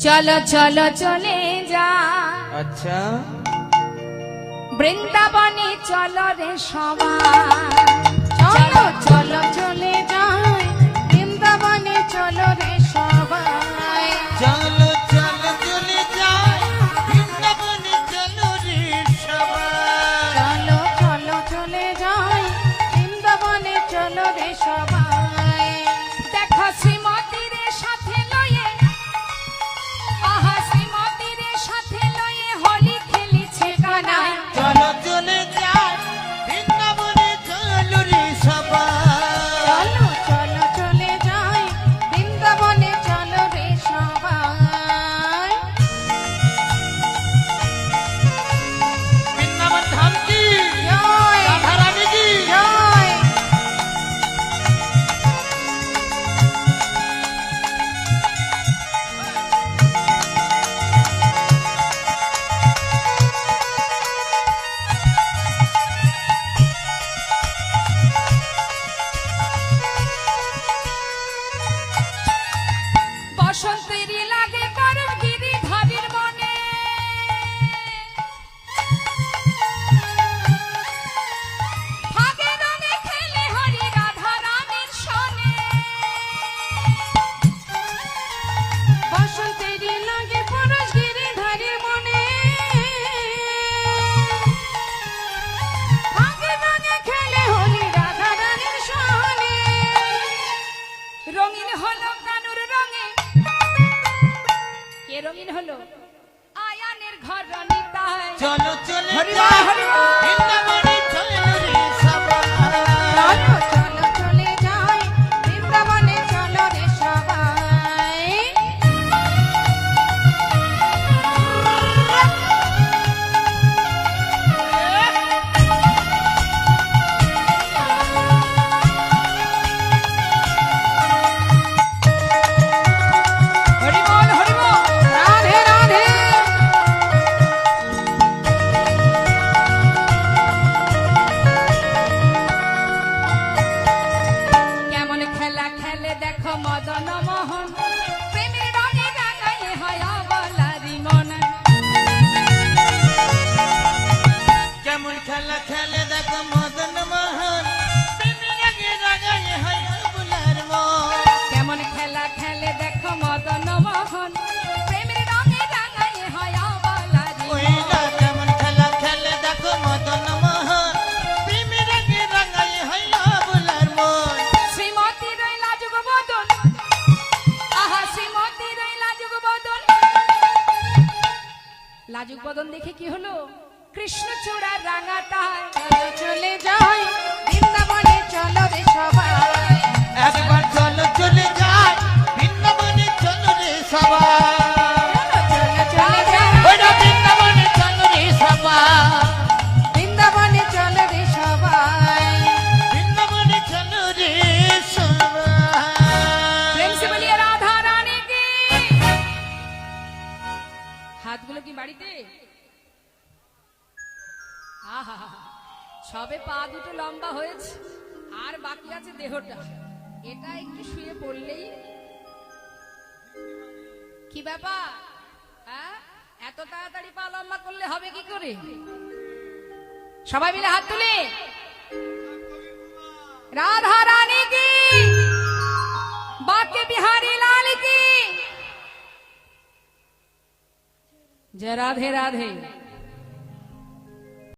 চলো চলো চলে যা আচ্ছা বৃন্দাবনে চলো রে সবাই চলো চলো চলে যাই বৃন্দাবনে চলো রে সবাই চলো চলো চলে যাই বৃন্দাবনে চলো রে সবাই চলো চলো চলে যাই বৃন্দাবনে চলো রে সবাই দেখো শ্রীমতীর সাথে লয়ে আহা শ্রীমতীর সাথে লয়ে হোলি খেলিছে কানাই চলো চলে যাই বৃন্দাবনে চলো রে সবাই চলো চলো চলে যাই বৃন্দাবনে চলো রে সবাই বৃন্দাবন ধাম কি জয় রাধা রানী কি জয় বসন্তেরই লাগে করণ গিরিধারীর মনে ফাগে রঙে খেলে হরি রাধা রানীর সনে বসন্তেরই লাগে করণ গিরিধারীর মনে ফাগে রঙে খেলে হরি রাধা রানীর সনে রঙিন হলো কানুর রঙে কে রঙিন হলো আয়ানের ঘর নিতাই চলো চলে হরি যাই বল, হরি বল। বৃন্দাবনে চলো রে সবাই চলো চলো চলে যাই বৃন্দাবনে চলো রে সবাই হরি বল হরি বল রাধে রাধে কেমন খেলা খেলে দেখো মদন মোহন প্রেমের রঙে রাঙায়ে হয় অবলারি মন কেমন খেলা খেলে দেখো মদন মোহন প্রেমের আগে রাগায় হয় বুলার মন কেমন খেলা খেলে দেখো মদন মোহন প্রেমের রঙে রাঙায়ে হয় অবলারি ওইলা মন কেমন খেলা খেলে দেখো মদন মোহন প্রেমের আগে রাগায় হয় বুলার মন শ্রীমতী রইলা যুগ বদন আহা শ্রীমতী রইলা যুগ বদন লাজুক বদন দেখে কি হলো কৃষ্ণচূড়া রাঙাটায় চলো চলে যাই বৃন্দাবনে চলো রে সবাই একবার চলো চলে যাই বৃন্দাবনে চলো রে সবাই চলো চলে যাই ওইটা বৃন্দাবনে চলো রে সবাই বৃন্দাবনে চলো রে সবাই বৃন্দাবনে চলো রে সবাই প্রেম সে বলিয়ে রাধা রানী কি হাতগুলো কি বাড়িতে আহা সবে পা দুটো লম্বা হয়েছে আর বাকি আছে দেহটা এটা একটু শুয়ে পড়লেই কি ব্যাপার হ্যাঁ এত তাড়াতাড়ি পা লম্বা করলে হবে কি করে সবাই মিলে হাত তুলে রাধা রানী কি बाके बिहारी लाल की जय राधे राधे।